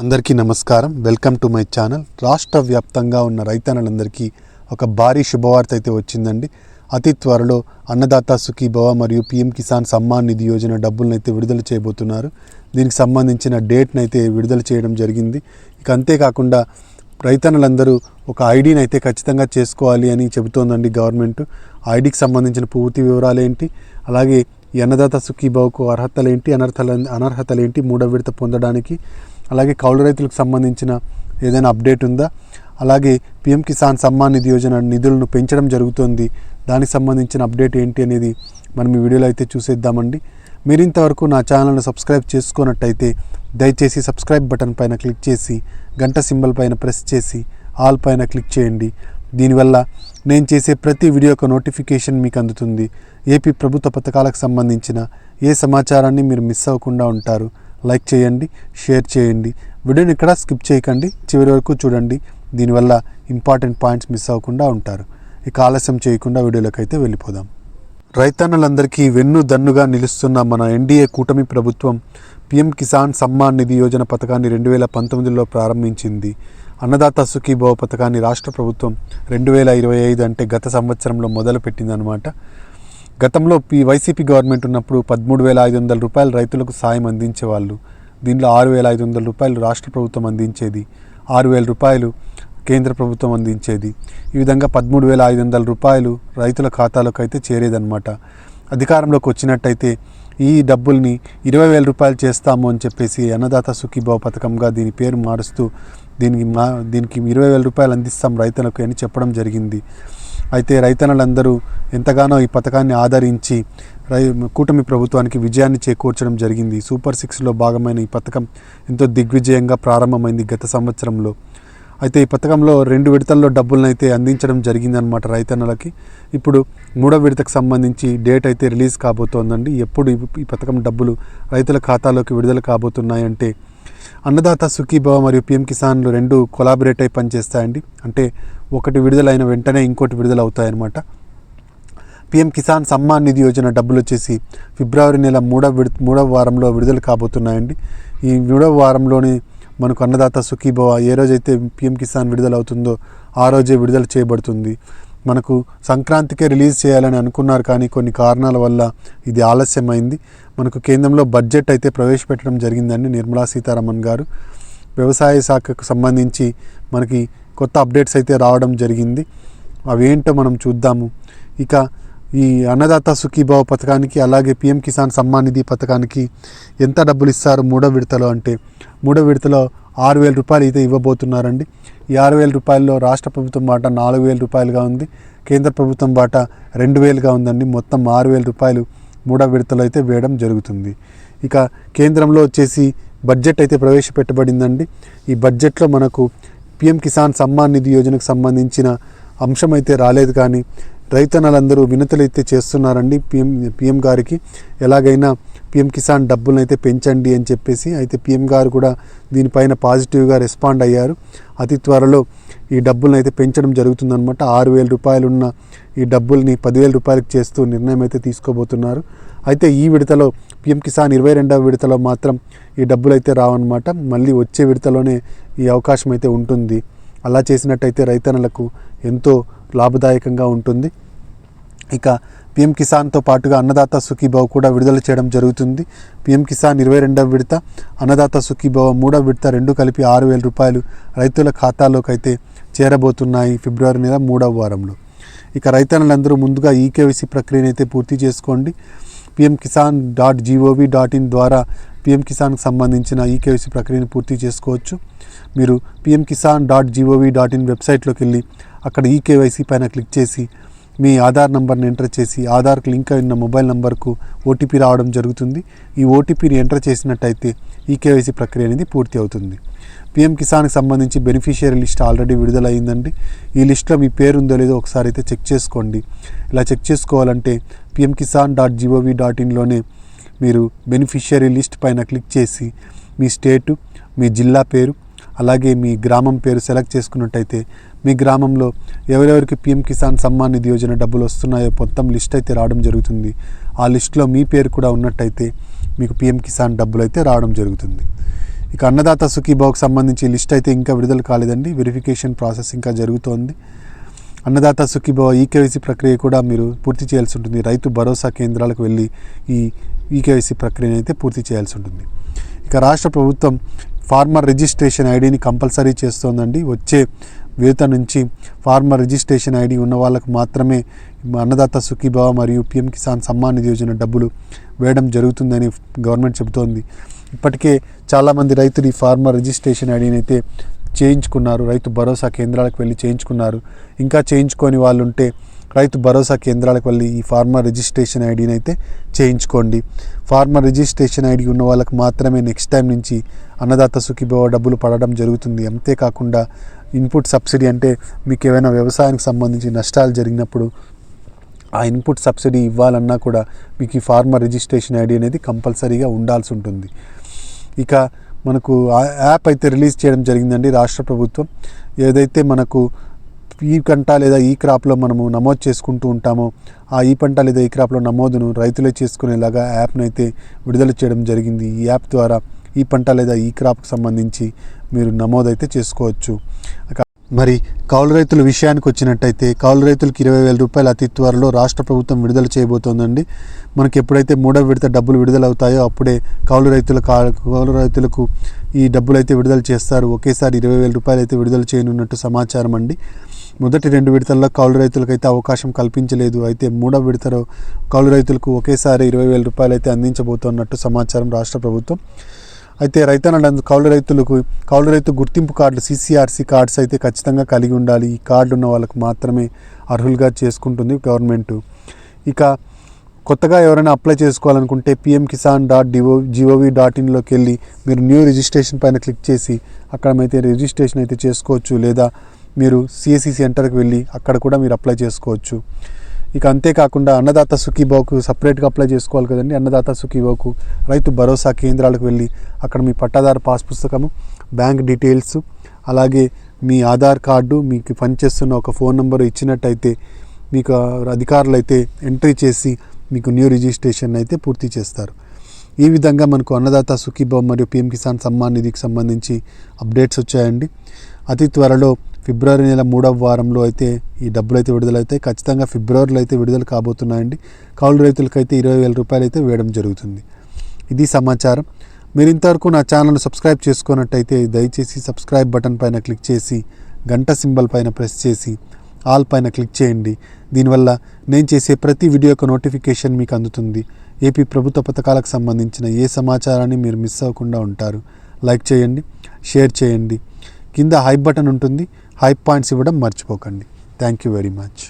అందరికీ నమస్కారం. Welcome to my channel. రాష్ట్ర వ్యాప్తంగా ఉన్న రైతన్నలందరికీ ఒక భారీ శుభవార్త అయితే వచ్చిందండి. అతి త్వరలో అన్నదాత సుఖీభవ మరియు పీఎం కిసాన్ సమ్మాన్ నిధి యోజన డబ్బులను అయితే విడుదల చేయబోతున్నారు. దీనికి సంబంధించిన డేట్ని అయితే విడుదల చేయడం జరిగింది. ఇక అంతేకాకుండా రైతన్నలందరూ ఒక ఐడిని అయితే ఖచ్చితంగా చేసుకోవాలి అని చెబుతోందండి గవర్నమెంట్. ఐడికి సంబంధించిన పూర్తి వివరాలు ఏంటి, అలాగే ఈ అన్నదాత సుఖీభవకు అర్హతలేంటి, అనర్హతలేంటి, మూడవ విడత పొందడానికి, అలాగే కౌలు రైతులకు సంబంధించిన ఏదైనా అప్డేట్ ఉందా, అలాగే పీఎం కిసాన్ సమ్మాన్ నిధి యోజన నిధులను పెంచడం జరుగుతుంది, దానికి సంబంధించిన అప్డేట్ ఏంటి అనేది మనం ఈ వీడియోలో అయితే చూసేద్దామండి. మీరు ఇంతవరకు నా ఛానల్ను సబ్స్క్రైబ్ చేసుకున్నట్టయితే దయచేసి సబ్స్క్రైబ్ బటన్ పైన క్లిక్ చేసి గంట సింబల్ పైన ప్రెస్ చేసి ఆల్ పైన క్లిక్ చేయండి. దీనివల్ల నేను చేసే ప్రతి వీడియో యొక్క నోటిఫికేషన్ మీకు అందుతుంది. ఏపీ ప్రభుత్వ పథకాలకు సంబంధించిన ఏ సమాచారాన్ని మీరు మిస్ అవ్వకుండా ఉంటారు. లైక్ చేయండి, షేర్ చేయండి, వీడియోని ఇక్కడ స్కిప్ చేయకండి, చివరి వరకు చూడండి. దీనివల్ల ఇంపార్టెంట్ పాయింట్స్ మిస్ అవ్వకుండా ఉంటారు. ఇక ఆలస్యం చేయకుండా వీడియోలోకి అయితే వెళ్ళిపోదాం. రైతన్నలందరికీ వెన్ను దన్నుగా నిలుస్తున్న మన ఎన్డీఏ కూటమి ప్రభుత్వం పీఎం కిసాన్ సమ్మాన్ నిధి యోజన పథకాన్ని 2019లో ప్రారంభించింది. అన్నదాత సుఖీభవ పథకాన్ని రాష్ట్ర ప్రభుత్వం 2025 అంటే గత సంవత్సరంలో మొదలుపెట్టిందనమాట. గతంలో వైసీపీ గవర్నమెంట్ ఉన్నప్పుడు 13,500 రూపాయలు రైతులకు సాయం అందించేవాళ్ళు. దీనిలో 6,500 రూపాయలు రాష్ట్ర ప్రభుత్వం అందించేది, 6,000 రూపాయలు కేంద్ర ప్రభుత్వం అందించేది. ఈ విధంగా 13,500 రూపాయలు రైతుల ఖాతాలోకి అయితే చేరేదన్నమాట. అధికారంలోకి వచ్చినట్టయితే ఈ డబ్బుల్ని 20,000 రూపాయలు చేస్తాము అని చెప్పేసి అన్నదాత సుఖీభవ పథకంగా దీని పేరు మారుస్తూ దీనికి 20,000 రూపాయలు అందిస్తాం రైతులకు అని చెప్పడం జరిగింది. అయితే రైతన్నలందరూ ఎంతగానో ఈ పథకాన్ని ఆదరించి కూటమి ప్రభుత్వానికి విజయాన్ని చేకూర్చడం జరిగింది. సూపర్ 6లో భాగమైన ఈ పథకం ఎంతో దిగ్విజయంగా ప్రారంభమైంది గత సంవత్సరంలో. అయితే ఈ పథకంలో 2 విడతల్లో డబ్బులను అయితే అందించడం జరిగిందనమాట రైతన్నలకి. ఇప్పుడు 3వ విడతకు సంబంధించి డేట్ అయితే రిలీజ్ కాబోతోందండి. ఎప్పుడు ఈ పథకం డబ్బులు రైతుల ఖాతాలోకి విడుదల కాబోతున్నాయంటే, అన్నదాత సుఖీభవ మరియు పీఎం కిసాన్లు 2 కొలాబరేట్ అయి పనిచేస్తాయండి. అంటే ఒకటి విడుదలైన వెంటనే ఇంకోటి విడుదల అవుతాయన్నమాట. పీఎం కిసాన్ సమ్మాన్ నిధి యోజన డబ్బులు వచ్చేసి ఫిబ్రవరి నెల 3వ వారంలో విడుదల కాబోతున్నాయండి. ఈ 3వ వారంలోనే మనకు అన్నదాత సుఖీభవ ఏ రోజైతే పీఎం కిసాన్ విడుదల అవుతుందో ఆ రోజే విడుదల చేయబడుతుంది. మనకు సంక్రాంతికే రిలీజ్ చేయాలని అనుకున్నారు, కానీ కొన్ని కారణాల వల్ల ఇది ఆలస్యమైంది. మనకు కేంద్రంలో బడ్జెట్ అయితే ప్రవేశపెట్టడం జరిగిందండి నిర్మలా సీతారామన్ గారు. వ్యవసాయ శాఖకు సంబంధించి మనకి కొత్త అప్డేట్స్ అయితే రావడం జరిగింది. అవేంటో మనం చూద్దాము. ఇక ఈ అన్నదాత సుఖీభవ పథకానికి అలాగే పీఎం కిసాన్ సమ్మాన్ నిధి పథకానికి ఎంత డబ్బులు ఇస్తారు 3వ విడతలో అంటే, 3వ విడతలో 6,000 రూపాయలు అయితే ఇవ్వబోతున్నారండి. ఈ 6,000 రూపాయల్లో రాష్ట్ర ప్రభుత్వం బాట 4,000 రూపాయలుగా ఉంది, కేంద్ర ప్రభుత్వం బాట 2,000గా ఉందండి. మొత్తం 6,000 రూపాయలు 3వ విడతలో అయితే వేయడం జరుగుతుంది. ఇక కేంద్రంలో వచ్చేసి బడ్జెట్ అయితే ప్రవేశపెట్టబడిందండి. ఈ బడ్జెట్లో మనకు పీఎం కిసాన్ సమ్మాన్ నిధి యోజనకు సంబంధించిన అంశం అయితే రాలేదు, కానీ రైతన్నలందరూ వినతులు అయితే చేస్తున్నారండి పీఎం గారికి. ఎలాగైనా పీఎం కిసాన్ డబ్బులను అయితే పెంచండి అని చెప్పేసి. అయితే పీఎం గారు కూడా దీనిపైన పాజిటివ్గా రెస్పాండ్ అయ్యారు. అతి త్వరలో ఈ డబ్బులను అయితే పెంచడం జరుగుతుందన్నమాట. 6,000 రూపాయలున్న ఈ డబ్బుల్ని 10,000 రూపాయలకు చేస్తూ నిర్ణయం అయితే తీసుకోబోతున్నారు. అయితే ఈ విడతలో పీఎం కిసాన్ 22వ విడతలో మాత్రం ఈ డబ్బులు అయితే రావన్నమాట. మళ్ళీ వచ్చే విడతలోనే ఈ అవకాశం అయితే ఉంటుంది. అలా చేసినట్టయితే రైతన్నలకు ఎంతో లాభదాయకంగా ఉంటుంది. ఇక పీఎం కిసాన్తో పాటుగా అన్నదాత సుఖీభవ కూడా విడుదల చేయడం జరుగుతుంది. పీఎం కిసాన్ 22వ విడత, అన్నదాత సుఖీభవ 3వ విడత 2 కలిపి 6,000 రూపాయలు రైతుల ఖాతాలోకి అయితే చేరబోతున్నాయి ఫిబ్రవరి నెల 3వ వారంలో. ఇక రైతన్నలందరూ ముందుగా ఈకేవైసీ ప్రక్రియను అయితే పూర్తి చేసుకోండి. pmkisan.gov.in ద్వారా పీఎం కిసాన్కి సంబంధించిన ఈకేవైసీ ప్రక్రియను పూర్తి చేసుకోవచ్చు. మీరు pmkisan.gov.in వెబ్సైట్లోకి వెళ్ళి అక్కడ ఈకేవైసీ పైన క్లిక్ చేసి మీ ఆధార్ నంబర్ని ఎంటర్ చేసి ఆధార్కి లింక్ అయిన మొబైల్ నంబర్కు ఓటీపీ రావడం జరుగుతుంది. ఈ ఓటీపీని ఎంటర్ చేసినట్టయితే ఈకేవైసీ ప్రక్రియ అనేది పూర్తి అవుతుంది. పీఎం కిసాన్కి సంబంధించి బెనిఫిషియరీ లిస్ట్ ఆల్రెడీ విడుదలైందండి. ఈ లిస్ట్లో మీ పేరు ఉందో లేదో ఒకసారి అయితే చెక్ చేసుకోండి. ఇలా చెక్ చేసుకోవాలంటే pmkisan.gov.inలోనే మీరు బెనిఫిషియరీ లిస్ట్ పైన క్లిక్ చేసి మీ స్టేటు, మీ జిల్లా పేరు, అలాగే మీ గ్రామం పేరు సెలెక్ట్ చేసుకున్నట్టయితే మీ గ్రామంలో ఎవరెవరికి పీఎం కిసాన్ సమ్మాన్ నిధి యోజన డబ్బులు వస్తున్నాయో మొత్తం లిస్ట్ అయితే రావడం జరుగుతుంది. ఆ లిస్టులో మీ పేరు కూడా ఉన్నట్టయితే మీకు పీఎం కిసాన్ డబ్బులు అయితే రావడం జరుగుతుంది. ఇక అన్నదాత సుఖీభావకు సంబంధించి లిస్ట్ అయితే ఇంకా విడుదల కాలేదండి, వెరిఫికేషన్ ప్రాసెస్ ఇంకా జరుగుతోంది. అన్నదాత సుఖీభావ ఈకేవైసీ ప్రక్రియ కూడా మీరు పూర్తి చేయాల్సి ఉంటుంది. రైతు భరోసా కేంద్రాలకు వెళ్ళి ఈ ఈకేవైసీ ప్రక్రియను అయితే పూర్తి చేయాల్సి ఉంటుంది. ఇక రాష్ట్ర ప్రభుత్వం ఫార్మర్ రిజిస్ట్రేషన్ ఐడిని కంపల్సరీ చేస్తోందండి. వచ్చే విడత నుంచి ఫార్మర్ రిజిస్ట్రేషన్ ఐడి ఉన్న వాళ్ళకు మాత్రమే అన్నదాత సుఖీభావ మరియు పిఎం కిసాన్ సమ్మాన్ నిధి యోజన డబ్బులు వేయడం జరుగుతుందని గవర్నమెంట్ చెబుతోంది. ఇప్పటికే చాలామంది రైతులు ఈ ఫార్మర్ రిజిస్ట్రేషన్ ఐడిని అయితే చేయించుకున్నారు, రైతు భరోసా కేంద్రాలకు వెళ్ళి చేయించుకున్నారు. ఇంకా చేయించుకొని వాళ్ళు ఉంటే రైతు భరోసా కేంద్రాలకు వెళ్ళి ఈ ఫార్మర్ రిజిస్ట్రేషన్ ఐడిని అయితే చేయించుకోండి. ఫార్మర్ రిజిస్ట్రేషన్ ఐడి ఉన్న వాళ్ళకు మాత్రమే నెక్స్ట్ టైం నుంచి అన్నదాత సుఖీభావ డబ్బులు పడడం జరుగుతుంది. అంతేకాకుండా ఇన్పుట్ సబ్సిడీ అంటే మీకు ఏమైనా వ్యవసాయానికి సంబంధించి నష్టాలు జరిగినప్పుడు ఆ ఇన్పుట్ సబ్సిడీ ఇవ్వాలన్నా కూడా మీకు ఈ ఫార్మర్ రిజిస్ట్రేషన్ ఐడి అనేది కంపల్సరీగా ఉండాల్సి ఉంటుంది. ఇక మనకు యాప్ అయితే రిలీజ్ చేయడం జరిగిందండి రాష్ట్ర ప్రభుత్వం. ఏదైతే మనకు ఈ పంట లేదా ఈ క్రాప్లో మనము నమోదు చేసుకుంటూ ఉంటామో ఆ ఈ పంట లేదా ఈ క్రాప్లో నమోదును రైతులే చేసుకునేలాగా యాప్ను అయితే విడుదల చేయడం జరిగింది. ఈ యాప్ ద్వారా ఈ పంట లేదా ఈ క్రాప్కి సంబంధించి మీరు నమోదైతే చేసుకోవచ్చు. మరి కౌలు రైతుల విషయానికి వచ్చినట్టయితే కౌలు రైతులకు 20,000 రూపాయలు అతి త్వరలో రాష్ట్ర ప్రభుత్వం విడుదల చేయబోతోందండి. మనకి ఎప్పుడైతే 3వ విడత డబ్బులు విడుదలవుతాయో అప్పుడే కౌలు రైతులకు ఈ డబ్బులు అయితే విడుదల చేస్తారు. ఒకేసారి 20,000 రూపాయలు అయితే విడుదల చేయనున్నట్టు సమాచారం అండి. మొదటి 2 విడతల్లో కౌలు రైతులకు అయితే అవకాశం కల్పించలేదు. అయితే 3వ విడతలో కౌలు రైతులకు ఒకేసారి 20,000 రూపాయలు అయితే అందించబోతున్నట్టు సమాచారం రాష్ట్ర ప్రభుత్వం. అయితే కౌలు రైతు గుర్తింపు కార్డులు CCRC కార్డ్స్ అయితే ఖచ్చితంగా కలిగి ఉండాలి. ఈ కార్డు ఉన్న వాళ్ళకు మాత్రమే అర్హులుగా చేసుకుంటుంది గవర్నమెంట్. ఇక కొత్తగా ఎవరైనా అప్లై చేసుకోవాలనుకుంటే pmkisan.gov.in వెళ్ళి మీరు న్యూ రిజిస్ట్రేషన్ పైన క్లిక్ చేసి అక్కడ అయితే రిజిస్ట్రేషన్ అయితే చేసుకోవచ్చు. లేదా మీరు CSC సెంటర్కి వెళ్ళి అక్కడ కూడా మీరు అప్లై చేసుకోవచ్చు. ఇక అంతేకాకుండా అన్నదాత సుఖీభావకు సపరేట్గా అప్లై చేసుకోవాలి కదండి. అన్నదాత సుఖీభావకు రైతు భరోసా కేంద్రాలకు వెళ్ళి అక్కడ మీ పట్టాదారు పాస్ పుస్తకము, బ్యాంక్ డీటెయిల్స్, అలాగే మీ ఆధార్ కార్డు, మీకు పనిచేస్తున్న ఒక ఫోన్ నెంబర్ ఇచ్చినట్టయితే మీకు అధికారులు అయితే ఎంట్రీ చేసి మీకు న్యూ రిజిస్ట్రేషన్ అయితే పూర్తి చేస్తారు. ఈ విధంగా మనకు అన్నదాత సుఖీభావ మరియు పిఎం కిసాన్ సమ్మాన్ నిధికి సంబంధించి అప్డేట్స్ వచ్చాయండి. అతి త్వరలో ఫిబ్రవరి నెల 3వ వారంలో అయితే ఈ డబ్బులు అయితే విడుదలవుతాయి. ఖచ్చితంగా ఫిబ్రవరిలో అయితే విడుదల కాబోతున్నాయండి. కౌలు రైతులకైతే 20,000 రూపాయలు అయితే వేయడం జరుగుతుంది. ఇది సమాచారం. మీరు ఇంతవరకు నా ఛానల్ సబ్స్క్రైబ్ చేసుకున్నట్టయితే దయచేసి సబ్స్క్రైబ్ బటన్ పైన క్లిక్ చేసి గంట సింబల్ పైన ప్రెస్ చేసి ఆల్ పైన క్లిక్ చేయండి. దీనివల్ల నేను చేసే ప్రతి వీడియో యొక్క నోటిఫికేషన్ మీకు అందుతుంది. ఏపీ ప్రభుత్వ పథకాలకు సంబంధించిన ఏ సమాచారాన్ని మీరు మిస్ అవ్వకుండా ఉంటారు. లైక్ చేయండి, షేర్ చేయండి. కింద హైప్ బటన్ ఉంటుంది, హైప్ పాయింట్స్ ఇవ్వడం మర్చిపోకండి. Thank you very much.